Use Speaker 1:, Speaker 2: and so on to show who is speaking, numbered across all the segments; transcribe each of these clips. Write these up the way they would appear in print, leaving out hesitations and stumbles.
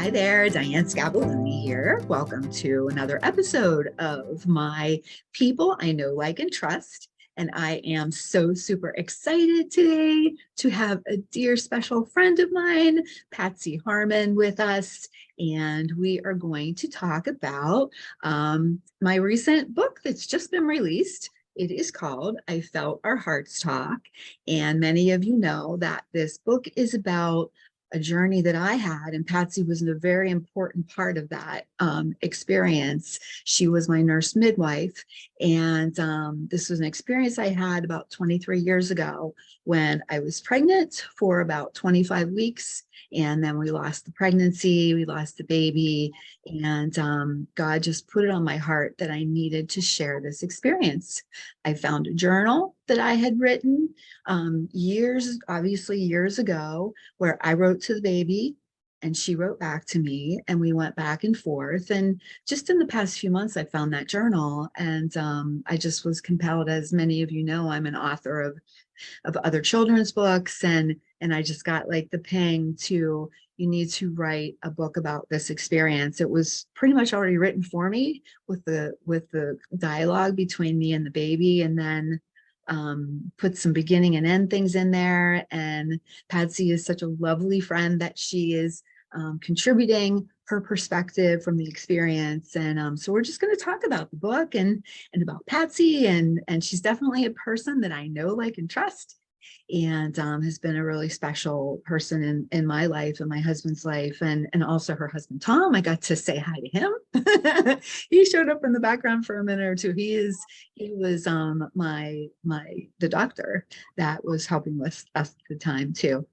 Speaker 1: Hi there, Diane Scabelloni here. Welcome to another episode of my People I Know, Like, and Trust. And I am so super excited today to have a dear special friend of mine, Patsy Harman, with us. And we are going to talk about my recent book that's just been released. It is called I Felt Our Hearts Talk. And many of you know that this book is about a journey that I had, and Patsy was a very important part of that experience. She was my nurse midwife, and this was an experience I had about 23 years ago when I was pregnant for about 25 weeks, and then we lost the pregnancy, we lost the baby, and God just put it on my heart that I needed to share this experience. I found a journal that I had written years ago, where I wrote to the baby and she wrote back to me, and we went back and forth. And just in the past few months, I found that journal, and I just was compelled. As many of you know, I'm an author of other children's books, and I just got like the ping to, you need to write a book about this experience. It was pretty much already written for me with the dialogue between me and the baby, and then put some beginning and end things in there. And Patsy is such a lovely friend that she is contributing her perspective from the experience. And so we're just going to talk about the book and about Patsy, and she's definitely a person that I know, like, and trust, and has been a really special person in my life and my husband's life, and also her husband Tom. I got to say hi to him. He showed up in the background for a minute or two. He was the doctor that was helping with us at the time too.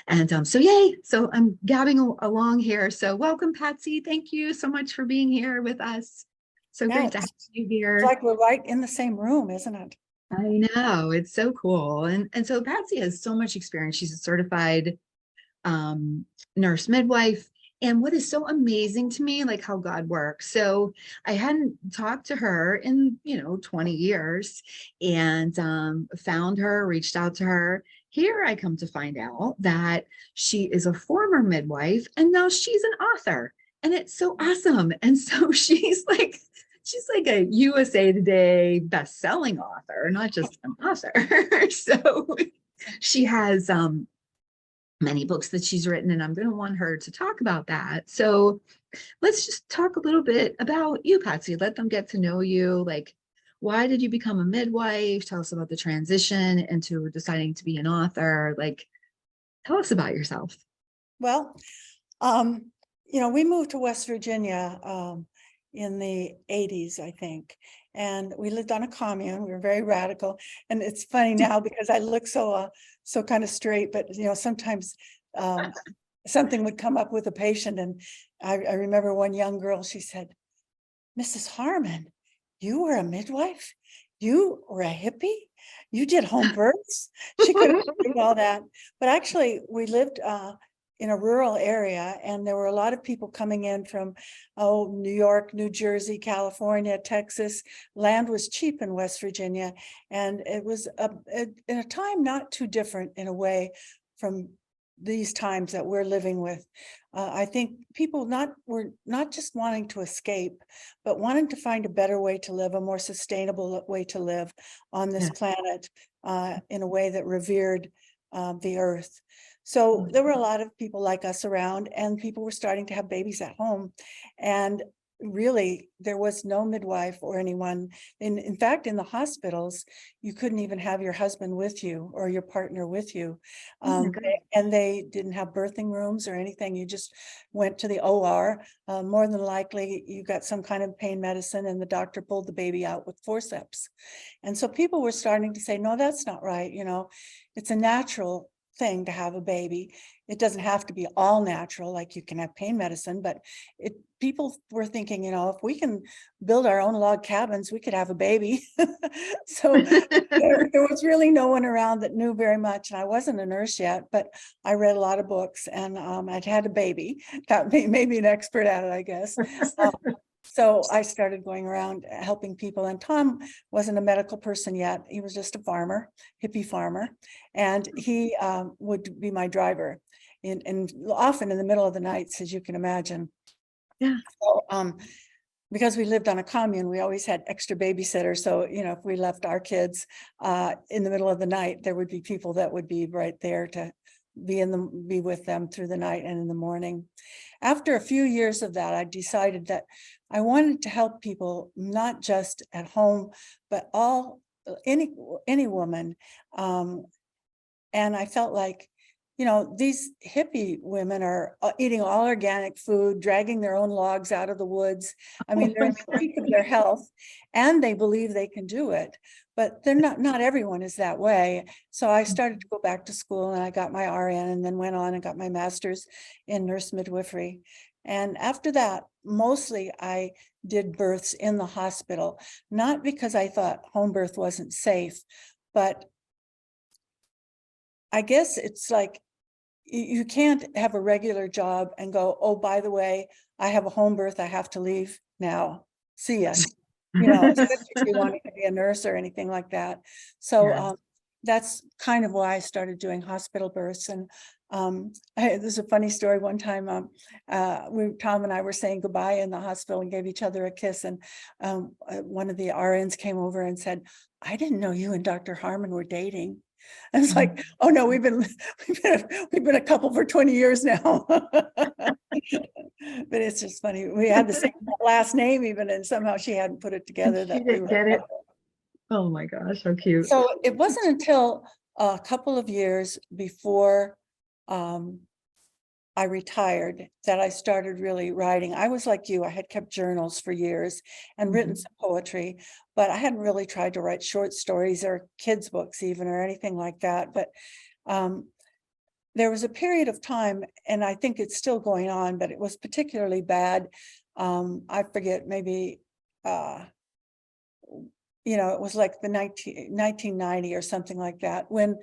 Speaker 1: And so yay, so I'm gabbing along here. So welcome, Patsy. Thank you so much for being here with us. So great to have you here.
Speaker 2: It's like we're right in the same room, isn't it?
Speaker 1: I know, it's so cool. And so Patsy has so much experience. She's a certified nurse midwife. And what is so amazing to me, like how God works. So I hadn't talked to her in, 20 years, and found her, reached out to her. Here I come to find out that she is a former midwife, and now she's an author. And it's so awesome. And so she's like a USA Today best-selling author, not just an author. So she has many books that she's written, and I'm going to want her to talk about that. So let's just talk a little bit about you, Patsy. Let them get to know you. Like, why did you become a midwife? Tell us about the transition into deciding to be an author. Like, tell us about yourself.
Speaker 2: Well, we moved to West Virginia in the 80s, I think. And we lived on a commune. We were very radical. And it's funny now because I look so kind of straight, but sometimes something would come up with a patient. And I remember one young girl, she said, "Mrs. Harman, you were a midwife? You were a hippie? You did home births?" She couldn't believe all that. But actually, we lived in a rural area, and there were a lot of people coming in from New York, New Jersey, California, Texas. Land was cheap in West Virginia, and it was in a time not too different in a way from these times that we're living with. I think people were not just wanting to escape, but wanting to find a better way to live, a more sustainable way to live on this planet, in a way that revered the earth. So there were a lot of people like us around, and people were starting to have babies at home. And really, there was no midwife or anyone. In fact, in the hospitals, you couldn't even have your husband with you or your partner with you. And they didn't have birthing rooms or anything. You just went to the OR. More than likely, you got some kind of pain medicine, and the doctor pulled the baby out with forceps. And so people were starting to say, no, that's not right. It's a natural thing to have a baby. It doesn't have to be all natural, like you can have pain medicine, but people were thinking, if we can build our own log cabins, we could have a baby. So there was really no one around that knew very much. And I wasn't a nurse yet, but I read a lot of books, and I'd had a baby. That made me an expert at it, I guess. So I started going around helping people, and Tom wasn't a medical person yet. He was just a farmer, hippie farmer, and he would be my driver. and often in the middle of the nights, as you can imagine.
Speaker 1: Yeah.
Speaker 2: So, because we lived on a commune, we always had extra babysitters. So, you know, if we left our kids in the middle of the night, there would be people that would be right there to be with them through the night and in the morning. After a few years of that, I decided that I wanted to help people, not just at home, but any woman. And I felt like, you know, these hippie women are eating all organic food, dragging their own logs out of the woods. I mean, they're in the peak of their health and they believe they can do it, but they're not everyone is that way. So I started to go back to school and I got my RN and then went on and got my master's in nurse midwifery. And after that, mostly I did births in the hospital, not because I thought home birth wasn't safe, but I guess it's like you can't have a regular job and go, oh, by the way, I have a home birth, I have to leave now. See ya. You know, especially if you want to be a nurse or anything like that. So
Speaker 1: Yeah.
Speaker 2: that's kind of why I started doing hospital births. And there's a funny story. One time, Tom and I were saying goodbye in the hospital and gave each other a kiss. And one of the RNs came over and said, I didn't know you and Dr. Harman were dating. I was like, oh no, we've been a couple for 20 years now. But it's just funny. We had the same last name even, and somehow she hadn't put it together that
Speaker 1: She
Speaker 2: we
Speaker 1: didn't
Speaker 2: were.
Speaker 1: get it. Oh my gosh, so cute.
Speaker 2: So it wasn't until a couple of years before I retired that I started really writing. I was like you, I had kept journals for years and written some poetry, but I hadn't really tried to write short stories or kids' books even or anything like that. But there was a period of time, and I think it's still going on, but it was particularly bad. I forget, maybe, you know, it was like the 1990 or something like that, when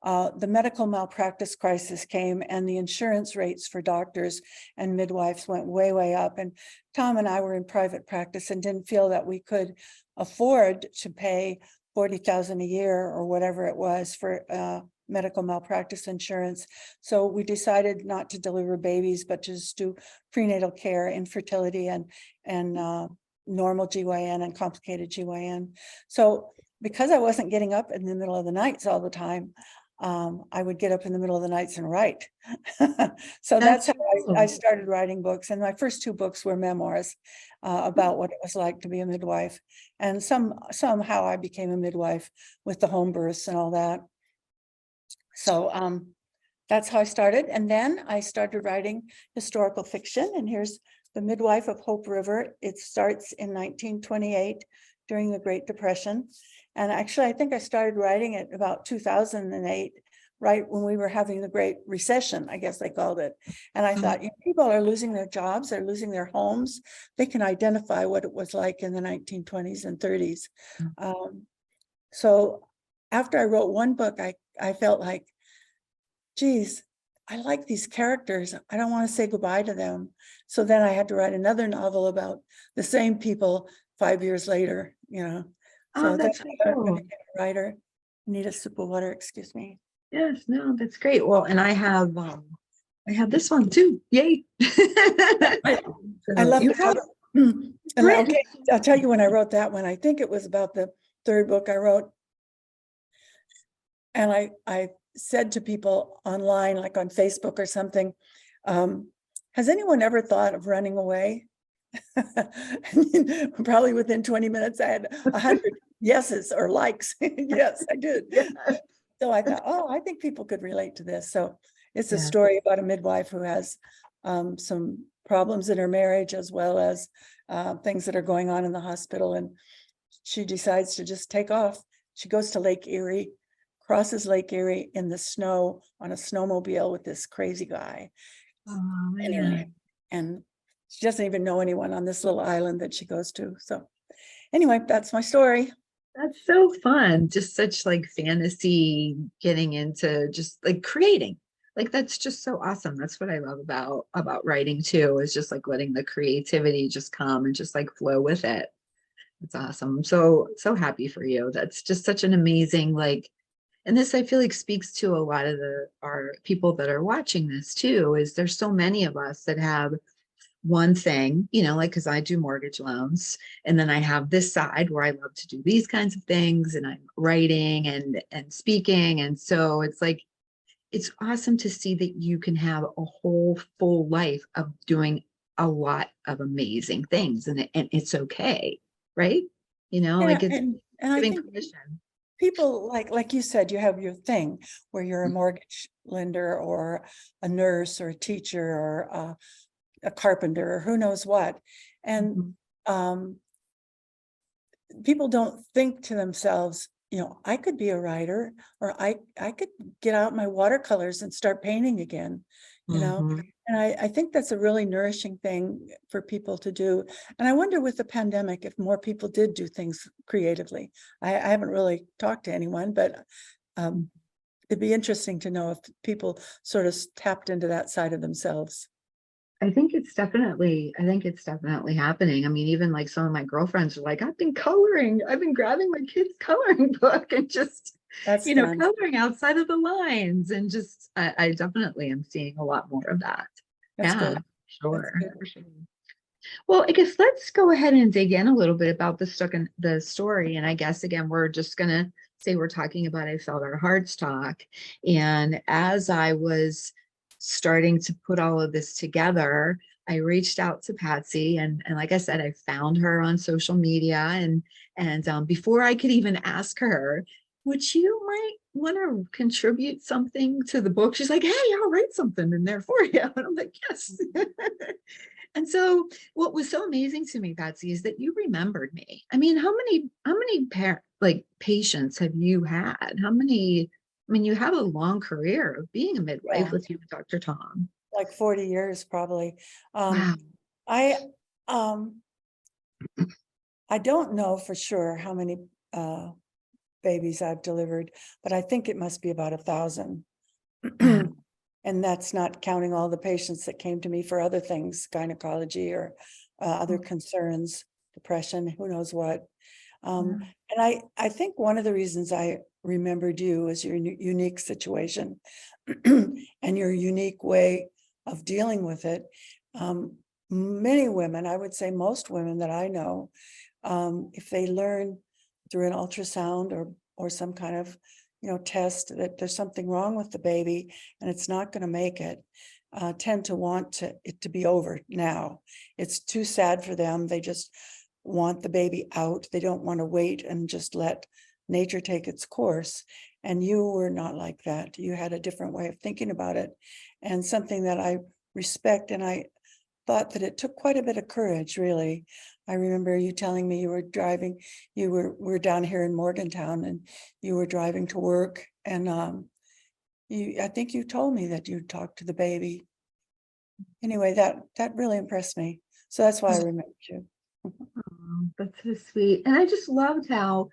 Speaker 2: the medical malpractice crisis came and the insurance rates for doctors and midwives went way, way up. And Tom and I were in private practice and didn't feel that we could afford to pay $40,000 a year or whatever it was for medical malpractice insurance. So we decided not to deliver babies, but just do prenatal care, infertility, and normal GYN and complicated GYN. So because I wasn't getting up in the middle of the nights all the time, I would get up in the middle of the nights and write. So that's how I started writing books. And my first two books were memoirs about what it was like to be a midwife. And somehow I became a midwife with the home births and all that. So that's how I started. And then I started writing historical fiction. And here's The Midwife of Hope River. It starts in 1928 during the Great Depression. And actually, I think I started writing it about 2008, right when we were having the Great Recession, I guess they called it. And I thought, you know, people are losing their jobs, they're losing their homes. They can identify what it was like in the 1920s and 30s. So after I wrote one book, I felt like, geez, I like these characters. I don't want to say goodbye to them. So then I had to write another novel about the same people 5 years later, you know. So
Speaker 1: that's
Speaker 2: that's
Speaker 1: so
Speaker 2: how I
Speaker 1: cool.
Speaker 2: became a writer. Need a sip of water, excuse me.
Speaker 1: Yes, no, that's great. Well, and I have this one too. Yay.
Speaker 2: I
Speaker 1: So
Speaker 2: love
Speaker 1: you
Speaker 2: the
Speaker 1: have
Speaker 2: cover. And
Speaker 1: written.
Speaker 2: okay, I'll tell you when I wrote that one. I think it was about the third book I wrote. And I said to people online, like on Facebook or something, has anyone ever thought of running away? Probably within 20 minutes, I had 100 yeses or likes. Yes, I did.
Speaker 1: Yeah.
Speaker 2: So I thought, oh, I think people could relate to this. So it's a
Speaker 1: Yeah.
Speaker 2: story about a midwife who has some problems in her marriage, as well as things that are going on in the hospital. And she decides to just take off. She goes to Lake Erie, crosses Lake Erie in the snow on a snowmobile with this crazy guy.
Speaker 1: Oh,
Speaker 2: Anyway,
Speaker 1: man.
Speaker 2: and she doesn't even know anyone on this little island that she goes to. So anyway, that's my story.
Speaker 1: That's so fun. Just such like fantasy, getting into just like creating. Like that's just so awesome. That's what I love about writing too, is just like letting the creativity just come and just like flow with it. It's awesome. I'm so happy for you. That's just such an amazing, like, and this I feel like speaks to a lot of our people that are watching this too, is there's so many of us that have one thing, like, because I do mortgage loans, and then I have this side where I love to do these kinds of things, and I'm writing and speaking. And so it's like, it's awesome to see that you can have a whole full life of doing a lot of amazing things, and it's okay, right?
Speaker 2: Yeah,
Speaker 1: Like, it's
Speaker 2: and I
Speaker 1: giving
Speaker 2: think
Speaker 1: permission.
Speaker 2: people like you said, you have your thing where you're a mortgage lender or a nurse or a teacher or a carpenter or who knows what. And
Speaker 1: Mhm.
Speaker 2: um, people don't think to themselves, I could be a writer, or I could get out my watercolors and start painting again, you know.
Speaker 1: Mhm.
Speaker 2: And I think that's a really nourishing thing for people to do. And I wonder with the pandemic if more people did do things creatively. I haven't really talked to anyone, but um, it'd be interesting to know if people sort of tapped into that side of themselves.
Speaker 1: I think it's definitely happening. I mean, even like some of my girlfriends are like, I've been grabbing my kid's coloring book and just,
Speaker 2: That's fun.
Speaker 1: coloring outside of the lines, and just, I definitely am seeing a lot more of that.
Speaker 2: That's
Speaker 1: Yeah,
Speaker 2: good. That's
Speaker 1: sure,
Speaker 2: good.
Speaker 1: for sure. Well, I guess let's go ahead and dig in a little bit about the story. And I guess again, we're just gonna say we're talking about I Felt Our Hearts Talk. And as I was starting to put all of this together, I reached out to Patsy, and like I said, I found her on social media, and before I could even ask her, would you might want to contribute something to the book? She's like, hey, I'll write something in there for you. And I'm like, yes. And so what was so amazing to me, Patsy, is that you remembered me. I mean, how many patients have you had? I mean, you have a long career of being a midwife
Speaker 2: Yeah.
Speaker 1: with you and Dr. Tom.
Speaker 2: Like 40 years probably.
Speaker 1: Wow.
Speaker 2: I um I don't know for sure how many uh babies I've delivered, but I think it must be about 1,000.
Speaker 1: Wow.
Speaker 2: And that's not counting all the patients that came to me for other things, gynecology or other concerns, depression, who knows what. Um,
Speaker 1: Wow.
Speaker 2: and I think one of the reasons I remembered you is your unique situation and your unique way of dealing with it. Um, Many women, I would say most women that I know, if they learn through an ultrasound or some kind of test that there's something wrong with the baby and it's not going to make it, tend to want it to be over now. It's too sad for them. They just want the baby out. They don't want to wait and just let nature take its course. And you were not like that. You had a different way of thinking about it, and something that I respect. And I thought that it took quite a bit of courage, really. I remember you telling me you were driving, we're down here in Morgantown, and you were driving to work, and I think you told me that you talked to the baby. Anyway, that really impressed me. So that's why I remembered you.
Speaker 1: Oh, that's so sweet. And I just loved how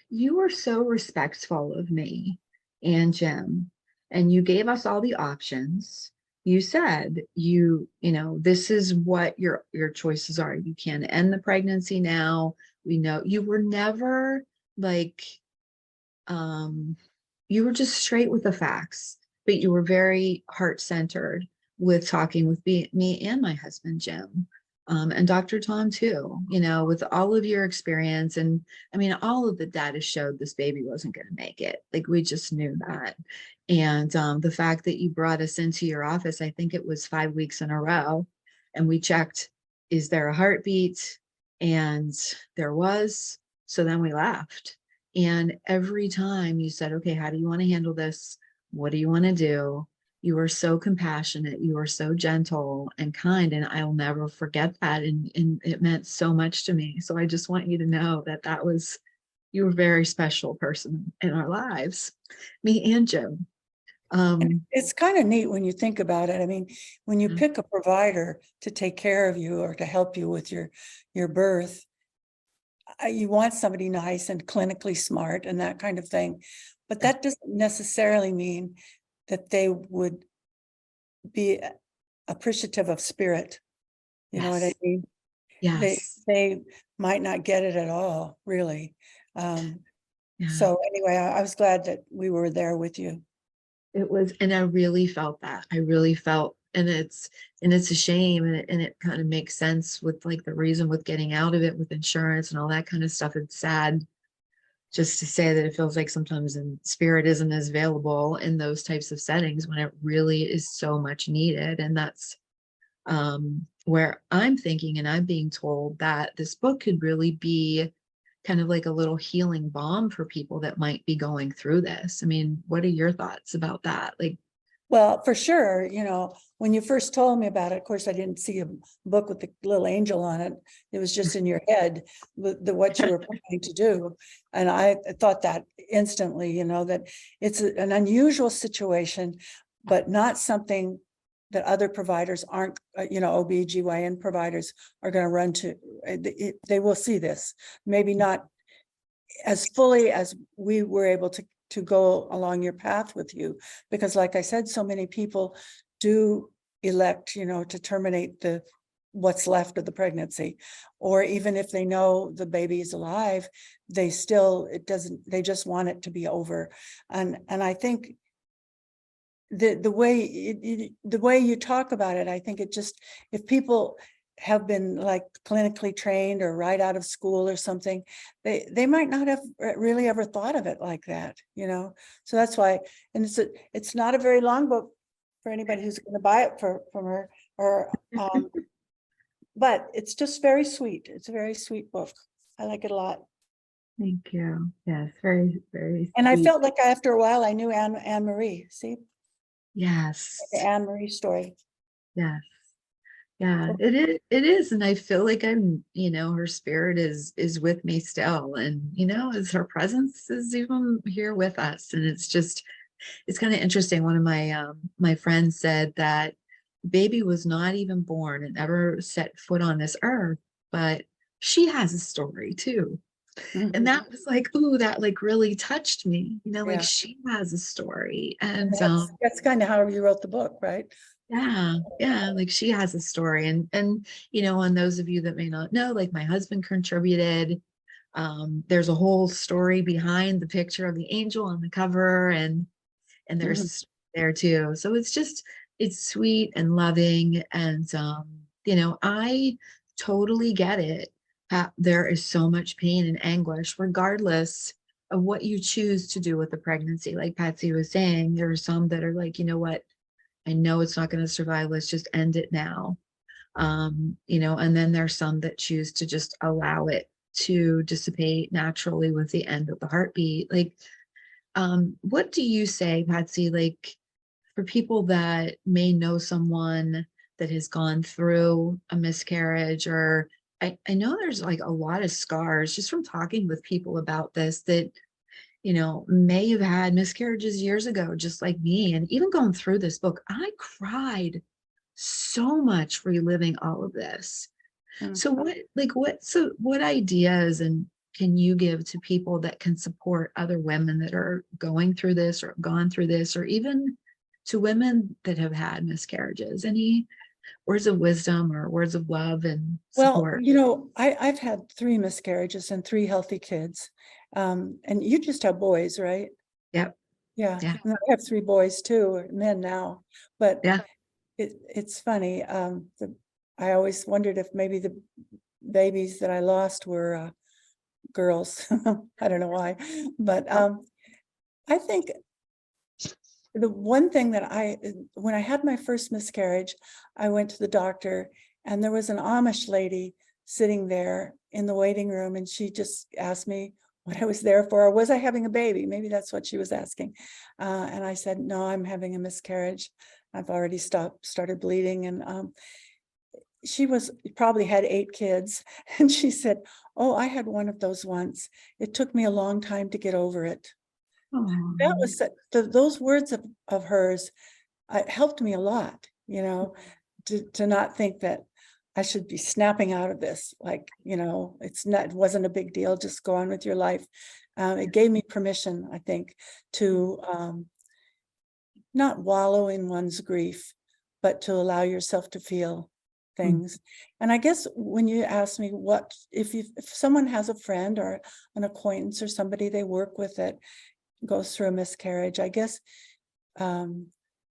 Speaker 1: you were so respectful of me and Jim, and you gave us all the options. You said, this is what your choices are. You can end the pregnancy now. We know you were never like, um, you were just straight with the facts, but you were very heart-centered with talking with me and my husband, Jim, and Dr. Tom too, with all of your experience. And I mean, all of the data showed this baby wasn't going to make it. Like, we just knew that. And the fact that you brought us into your office, I think it was 5 weeks in a row, and we checked, is there a heartbeat? And there was. So then we left. And every time you said, okay, how do you want to handle this? What do you want to do? You were so compassionate. You were so gentle and kind. And I'll never forget that. And it meant so much to me. So I just want you to know you were a very special person in our lives, me and Jim.
Speaker 2: And
Speaker 1: Um,
Speaker 2: it's kind of neat when you think about it. I mean, when you pick a provider to take care of you or to help you with your birth, you want somebody nice and clinically smart and that kind of thing. But that doesn't necessarily mean that they would be appreciative of spirit. You know what I
Speaker 1: yes,
Speaker 2: mean? They
Speaker 1: yes.
Speaker 2: they might not get it at all, really.
Speaker 1: Yeah.
Speaker 2: So anyway, I was glad that we were there with you.
Speaker 1: It was, and I really felt that. I really felt, and it's a shame, and it kind of makes sense with like the reason with getting out of it with insurance and all that kind of stuff. It's sad just to say that it feels like sometimes in spirit isn't as available in those types of settings when it really is so much needed. And that's where I'm thinking, and I'm being told that this book could really be kind of like a little healing balm for people that might be going through this. I mean, what are your thoughts about that? Like,
Speaker 2: Well, for sure, when you first told me about it, of course, I didn't see a book with the little angel on it. It was just in your head, what you were planning to do. And I thought that instantly, that it's an unusual situation, but not something that other providers aren't, OB/GYN providers are going to run to. They will see this, maybe not as fully as we were able to go along your path with you, because like I said, so many people do elect, to terminate what's left of the pregnancy, or even if they know the baby is alive, they just want it to be over. And I think the way you talk about it, I think it just, if people have been like clinically trained or right out of school or something, they might not have really ever thought of it like that, so that's why. And it's not a very long book for anybody who's going to buy it from her, or but it's just very sweet. It's a very sweet book. I like it a lot.
Speaker 1: thank you. Yes, very, very
Speaker 2: And I
Speaker 1: sweet.
Speaker 2: felt like after a while I knew Anne Marie. See, the
Speaker 1: Yes,
Speaker 2: Anne Marie story.
Speaker 1: yes. Yeah, it is. And I feel like her spirit is with me still. And as her presence is even here with us. And it's kind of interesting. One of my friends said that baby was not even born and ever set foot on this earth, but she has a story too. And
Speaker 2: Mhm.
Speaker 1: that was like, ooh, that like really touched me, like
Speaker 2: Yeah.
Speaker 1: she has a story.
Speaker 2: And
Speaker 1: And
Speaker 2: that's kind of how you wrote the book, right?
Speaker 1: yeah, like she has a story. And those of you that may not know, like my husband contributed. There's a whole story behind the picture of the angel on the cover, and there's
Speaker 2: Mhm.
Speaker 1: a story there too. So it's sweet and loving. And I totally get it. There is so much pain and anguish, regardless of what you choose to do with the pregnancy. Like Patsy was saying, there are some that are like, you know what, I know it's not going to survive. Let's just end it now. And then there's some that choose to just allow it to dissipate naturally with the end of the heartbeat. Like, what do you say, Patsy, like for people that may know someone that has gone through a miscarriage, or I know there's like a lot of scars just from talking with people about this that may have had miscarriages years ago, just like me. And even going through this book, I cried so much reliving all of this.
Speaker 2: Mm.
Speaker 1: So what ideas and can you give to people that can support other women that are going through this or have gone through this, or even to women that have had miscarriages? Any words of wisdom or words of love and
Speaker 2: Well,
Speaker 1: support?
Speaker 2: I've had 3 miscarriages and 3 healthy kids. And you just have boys, right?
Speaker 1: Yep.
Speaker 2: Yeah.
Speaker 1: Yeah.
Speaker 2: And I have 3 boys too, men now. But
Speaker 1: Yeah.
Speaker 2: it's funny. I always wondered if maybe the babies that I lost were girls. I don't know why. But I think the one thing that when I had my first miscarriage, I went to the doctor, and there was an Amish lady sitting there in the waiting room, and she just asked me what I was there for, or was I having a baby? Maybe that's what she was asking. And I said, no, I'm having a miscarriage. I've already started bleeding. And she probably had 8 kids. And she said, oh, I had one of those once. It took me a long time to get over it. That
Speaker 1: Oh,
Speaker 2: was those words of hers helped me a lot, to not think that I should be snapping out of this. Like, it wasn't a big deal. Just go on with your life. It gave me permission, I think, to not wallow in one's grief, but to allow yourself to feel. things. And I guess when you ask me what, if someone has a friend or an acquaintance or somebody they work with that goes through a miscarriage, I guess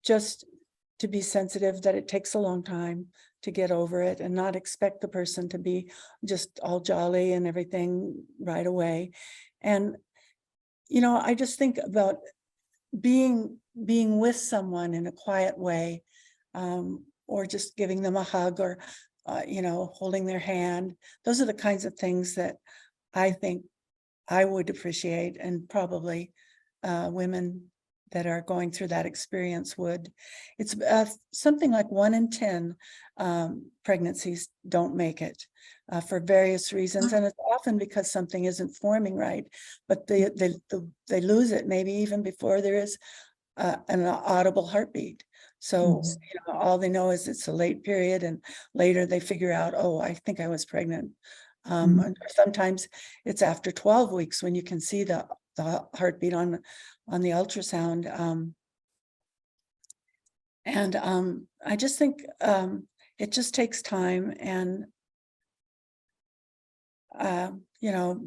Speaker 2: just to be sensitive that it takes a long time to get over it, and not expect the person to be just all jolly and everything right away. And, I just think about being with someone in a quiet way, or just giving them a hug, or, holding their hand. Those are the kinds of things that I think I would appreciate, and probably women that are going through that experience would. It's something like 1 in 10 pregnancies don't make it for various reasons, and it's often because something isn't forming right, but they lose it maybe even before there is an audible heartbeat. So
Speaker 1: Mhm.
Speaker 2: all they know is it's a late period, and later they figure out, oh, I think I was pregnant.
Speaker 1: Mhm.
Speaker 2: And sometimes it's after 12 weeks when you can see the heartbeat on the ultrasound. And I just think it just takes time, and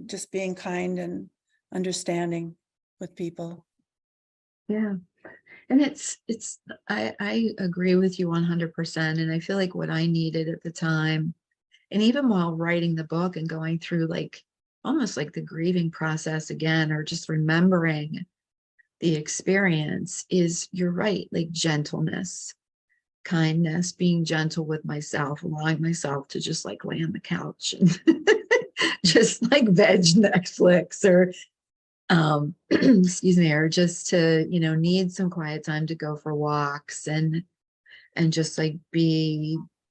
Speaker 2: just being kind and understanding with people.
Speaker 1: Yeah. And I agree with you 100%. And I feel like what I needed at the time, and even while writing the book and going through like almost like the grieving process again, or just remembering the experience, is you're right, like gentleness, kindness, being gentle with myself, allowing myself to just like lay on the couch and just like veg Netflix, or excuse me, or just to, need some quiet time to go for walks, and just like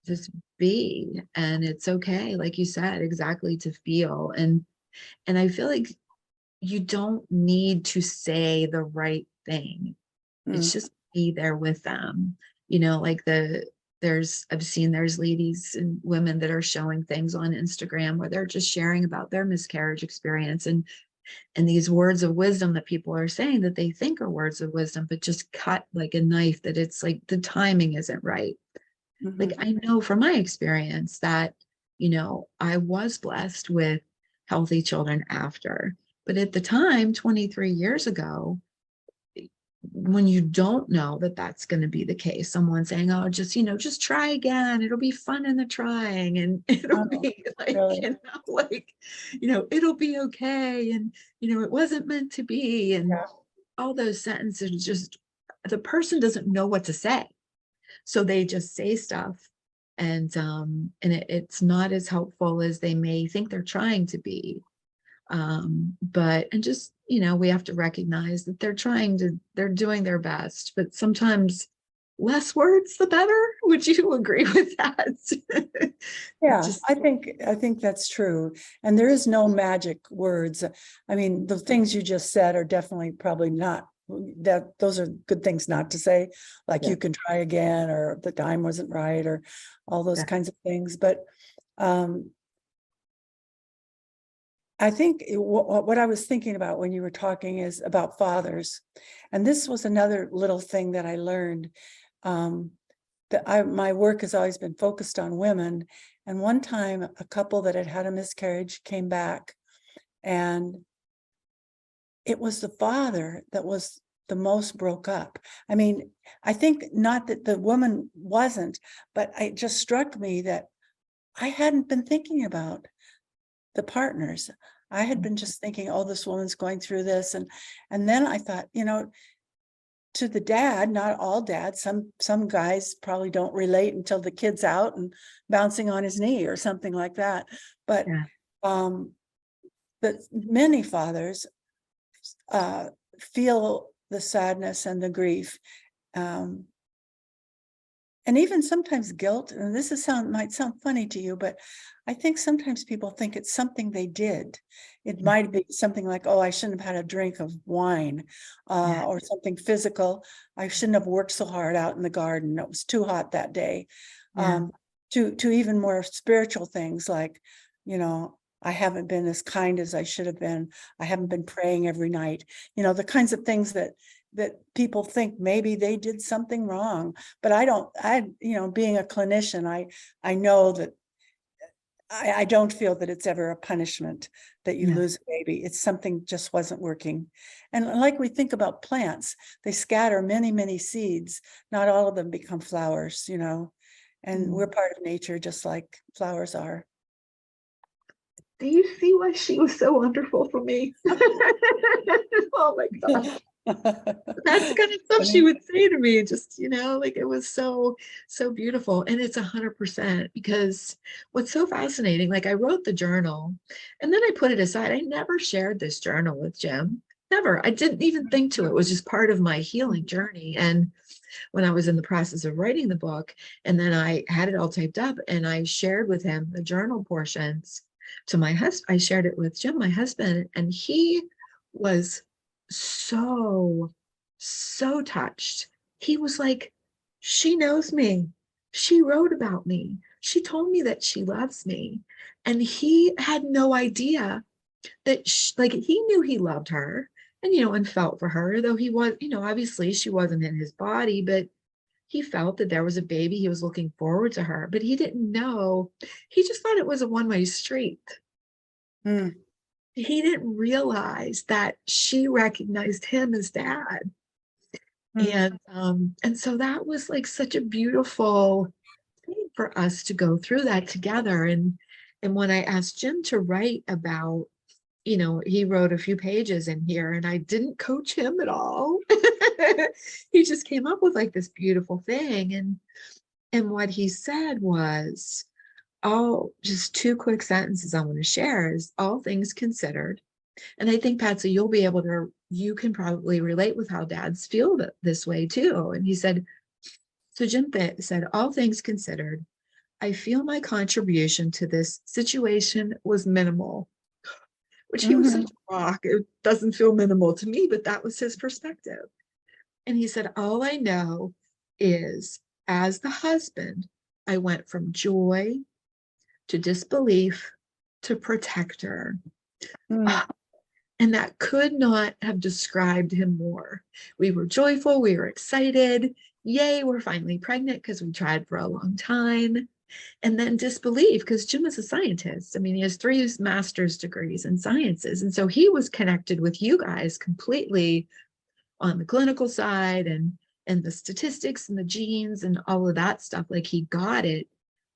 Speaker 1: just be. And it's okay, like you said, exactly, to feel. And I feel like you don't need to say the right thing.
Speaker 2: Mm,
Speaker 1: It's just be there with them. Like I've seen there's ladies and women that are showing things on Instagram where they're just sharing about their miscarriage experience, and these words of wisdom that people are saying that they think are words of wisdom, but just cut like a knife, that it's like the timing isn't right. Like,
Speaker 2: mhm,
Speaker 1: I know from my experience that, I was blessed with healthy children after, but at the time, 23 years ago, when you don't know that that's going to be the case, someone saying, oh, just try again, it'll be fun in the trying, and it'll
Speaker 2: oh,
Speaker 1: be like,
Speaker 2: really?
Speaker 1: it'll be okay, and it wasn't meant to be, and
Speaker 2: Yeah.
Speaker 1: all those sentences, just the person doesn't know what to say, so they just say stuff, and it's not as helpful as they may think they're trying to be. But and just, we have to recognize that they're doing their best, but sometimes less words the better. Would you agree with that?
Speaker 2: Yeah,
Speaker 1: Just
Speaker 2: I think that's true. And there is no magic words. I mean, the things you just said are definitely probably not that those are good things not to say, like
Speaker 1: yeah,
Speaker 2: you can try again, or the time wasn't right, or all those
Speaker 1: yeah.
Speaker 2: kinds of things. But um I think what I was thinking about when you were talking is about fathers. And this was another little thing that I learned. Um, my work has always been focused on women. And one time, a couple that had had a miscarriage came back, and it was the father that was the most broke up. I mean, I think not that the woman wasn't, but it just struck me that I hadn't been thinking about the partners. I had been just thinking, oh, this woman's going through this. And then I thought, to the dad, not all dads, some guys probably don't relate until the kid's out and bouncing on his knee or something like that. But
Speaker 1: Yeah.
Speaker 2: um, but many fathers feel the sadness and the grief. Um, and even sometimes guilt, and might sound funny to you, but I think sometimes people think it's something they did. It
Speaker 1: Yeah.
Speaker 2: might be something like, oh, I shouldn't have had a drink of wine,
Speaker 1: Yeah.
Speaker 2: or something physical. I shouldn't have worked so hard out in the garden. It was too hot that day.
Speaker 1: Yeah.
Speaker 2: To even more spiritual things like, I haven't been as kind as I should have been. I haven't been praying every night. The kinds of things that that people think maybe they did something wrong. But being a clinician, I know that I don't feel that it's ever a punishment that you
Speaker 1: Yeah.
Speaker 2: lose a baby. It's something just wasn't working. And like we think about plants, they scatter many, many seeds. Not all of them become flowers, and we're part of nature just like flowers are.
Speaker 1: Do you see why she was so wonderful for me? Oh my God. That's kind of stuff she
Speaker 2: Funny.
Speaker 1: would say to me, just, like it was so, so beautiful. And it's 100% because what's so fascinating, like I wrote the journal and then I put it aside. I never shared this journal with Jim. Never. I didn't even think to. It was just part of my healing journey. And when I was in the process of writing the book, and then I had it all typed up and I shared with him the journal portions to my husband. I shared it with Jim, my husband, and he was so, so touched. He was like, she knows me. She wrote about me. She told me that she loves me. And he had no idea that, like, he knew he loved her and, and felt for her, though he was, obviously she wasn't in his body, but he felt that there was a baby. He was looking forward to her, but he didn't know. He just thought it was a one-way street.
Speaker 2: Mm.
Speaker 1: He didn't realize that she recognized him as dad.
Speaker 2: Mm.
Speaker 1: And so that was like such a beautiful thing for us to go through that together. And when I asked Jim to write about, he wrote a few pages in here and I didn't coach him at all. He just came up with like this beautiful thing. And what he said was, oh, just two quick sentences I want to share is all things considered. And I think, Patsy, you can probably relate with how dads feel this way too. And he said, so Jim said, all things considered, I feel my contribution to this situation was minimal, which he was such
Speaker 2: Mhm.
Speaker 1: a rock. It doesn't feel minimal to me, but that was his perspective. And he said, all I know is as the husband, I went from joy to disbelief to protector.
Speaker 2: Mm.
Speaker 1: And that could not have described him more. We were joyful, we were excited. Yay, we're finally pregnant because we tried for a long time. And then disbelief because Jim is a scientist. I mean, he has 3 master's degrees in sciences. And so he was connected with you guys completely on the clinical side and the statistics and the genes and all of that stuff. Like he got it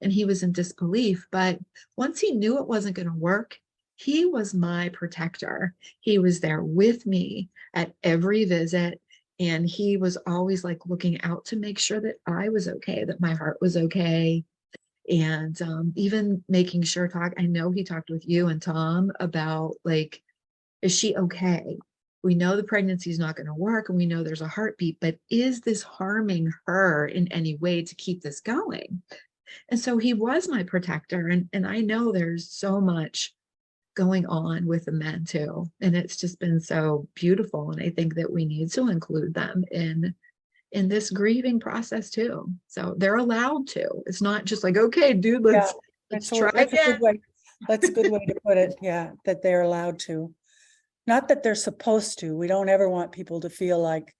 Speaker 1: and he was in disbelief. But once he knew it wasn't going to work, he was my protector. He was there with me at every visit. And he was always like looking out to make sure that I was okay, that my heart was okay. And even making sure I know he talked with you and Tom about like, is she okay? We know the pregnancy is not going to work and we know there's a heartbeat, but is this harming her in any way to keep this going? And so he was my protector. And I know there's so much going on with the men too. And it's just been so beautiful. And I think that we need to include them in this grieving process too. So they're allowed to. It's not just like, okay, dude,
Speaker 2: Yeah,
Speaker 1: let's try
Speaker 2: that's a
Speaker 1: again.
Speaker 2: good way. That's a good way to put it. Yeah, that they're allowed to. Not that they're supposed to. We don't ever want people to feel like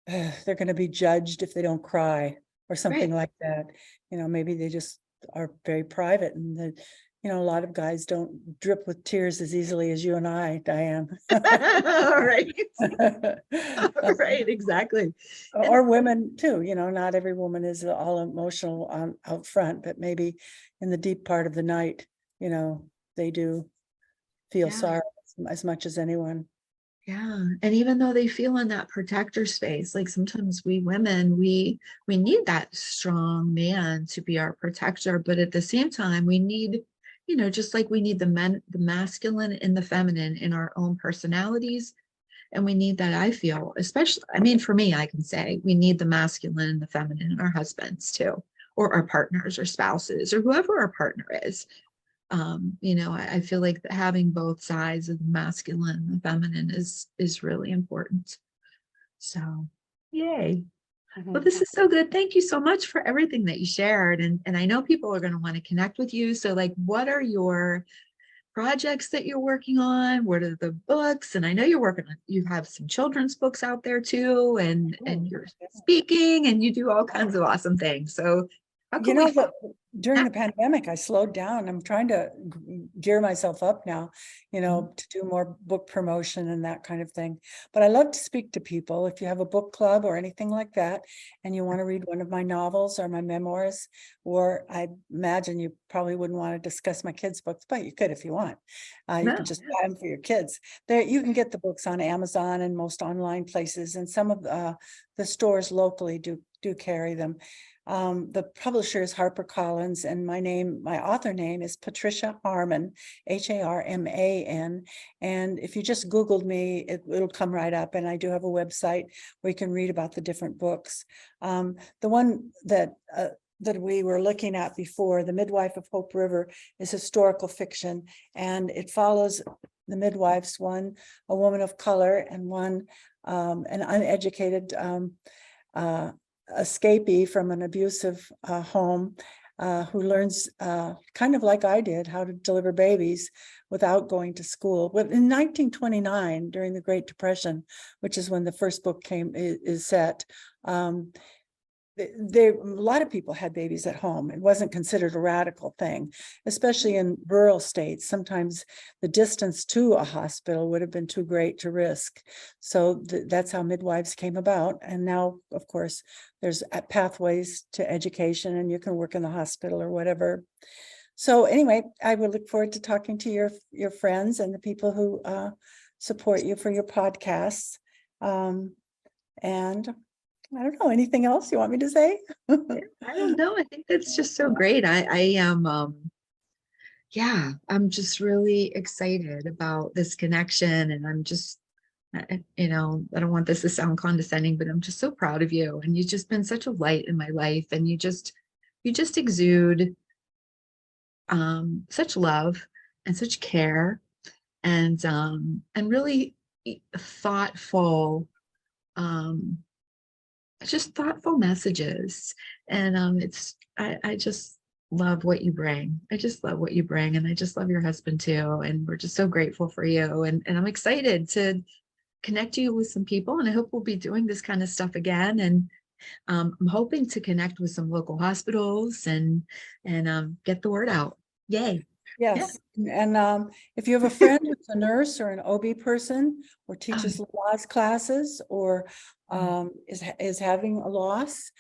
Speaker 2: they're going to be judged if they don't cry or something
Speaker 1: Right.
Speaker 2: like that. Maybe they just are very private and a lot of guys don't drip with tears as easily as you and I, Diane.
Speaker 1: All right. Right, exactly. And
Speaker 2: Or women too, not every woman is all emotional out front, but maybe in the deep part of the night, they do feel
Speaker 1: yeah,
Speaker 2: sorrow as much as anyone.
Speaker 1: yeah. And even though they feel in that protector space, like sometimes we women, we need that strong man to be our protector, but at the same time, we need, just like we need the masculine and the feminine in our own personalities. And we need that, I feel, especially, I mean, for me, I can say we need the masculine and the feminine in our husbands too, or our partners or spouses or whoever our partner is. I feel like having both sides of the masculine and the feminine is really important. So yay. Well,
Speaker 2: Mhm.
Speaker 1: this is so good. Thank you so much for everything that you shared. And I know people are going to want to connect with you. So like, what are your projects that you're working on? What are the books? And I know you're working on, you have some children's books out there too, and you're speaking and you do all kinds of awesome things. So how
Speaker 2: You
Speaker 1: can we
Speaker 2: know,
Speaker 1: find
Speaker 2: during the pandemic, I slowed down. I'm trying to gear myself up now, to do more book promotion and that kind of thing. But I love to speak to people. If you have a book club or anything like that, and you want to read one of my novels or my memoirs, or I imagine you probably wouldn't want to discuss my kids' books, but you could if you want. You
Speaker 1: no,
Speaker 2: can just buy them for your kids. There, you can get the books on Amazon and most online places, and some of the stores locally do carry them. The publisher is HarperCollins, and my author name is Patricia Harman, Harman. And if you just Googled me, it'll come right up. And I do have a website where you can read about the different books. The one that we were looking at before, The Midwife of Hope River, is historical fiction, and it follows the midwives, one a woman of color and one an uneducated escapee from an abusive home, who learns, kind of like I did, how to deliver babies without going to school. But in 1929, during the Great Depression, which is when the first book is set, a lot of people had babies at home. It wasn't considered a radical thing, especially in rural states. Sometimes the distance to a hospital would have been too great to risk. So that's how midwives came about. And now, of course, there's pathways to education, and you can work in the hospital or whatever. So anyway, I would look forward to talking to your friends and the people who support you for your podcasts. And I don't know, anything else you want me to say?
Speaker 1: I don't know. I think that's just so great. I am, yeah, I'm just really excited about this connection, and I'm just, I don't want this to sound condescending, but I'm just so proud of you. And you've just been such a light in my life, and you just exude such love and such care, and really thoughtful, just thoughtful messages. And I just love what you bring. I just love what you bring, and I just love your husband too. And we're just so grateful for you. And I'm excited to connect you with some people, and I hope we'll be doing this kind of stuff again. And I'm hoping to connect with some local hospitals and get the word out. Yay.
Speaker 2: Yes, and if you have a friend who's a nurse or an OB person, or teaches Lamaze classes, or is having a loss,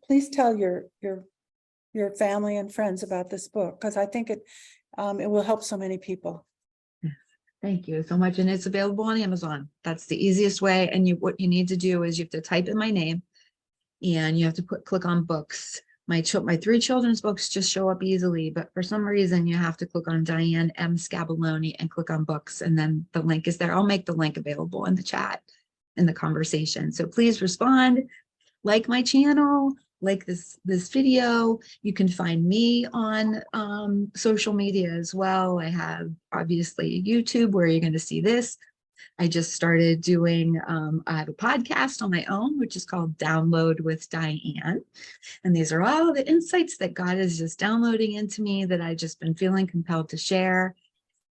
Speaker 2: please tell your family and friends about this book, because I think it will help so many people.
Speaker 1: Thank you so much. And it's available on Amazon. That's the easiest way. And what you need to do is you have to type in my name, and you have to click on books. My 3 children's books just show up easily, but for some reason you have to click on Diane M. Scabaloni and click on books, and then the link is there. I'll make the link available in the chat, in the conversation. So please respond, like my channel, like this video. You can find me on social media as well. I have obviously YouTube, where you're going to see this. I just started doing, I have a podcast on my own, which is called Download with Diane. And these are all the insights that God is just downloading into me that I've just been feeling compelled to share.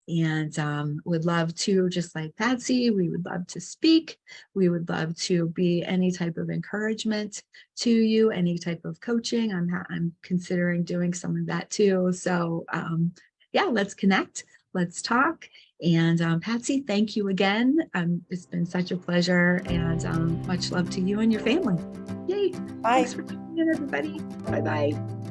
Speaker 1: And would love to, just like Patsy, we would love to speak. We would love to be any type of encouragement to you, any type of coaching. I'm considering doing some of that too. So yeah, let's connect. Let's talk. And Patsy, thank you again. It's been such a pleasure, and much love to you and your family. Yay.
Speaker 2: Bye.
Speaker 1: Thanks for tuning in, everybody. Bye-bye.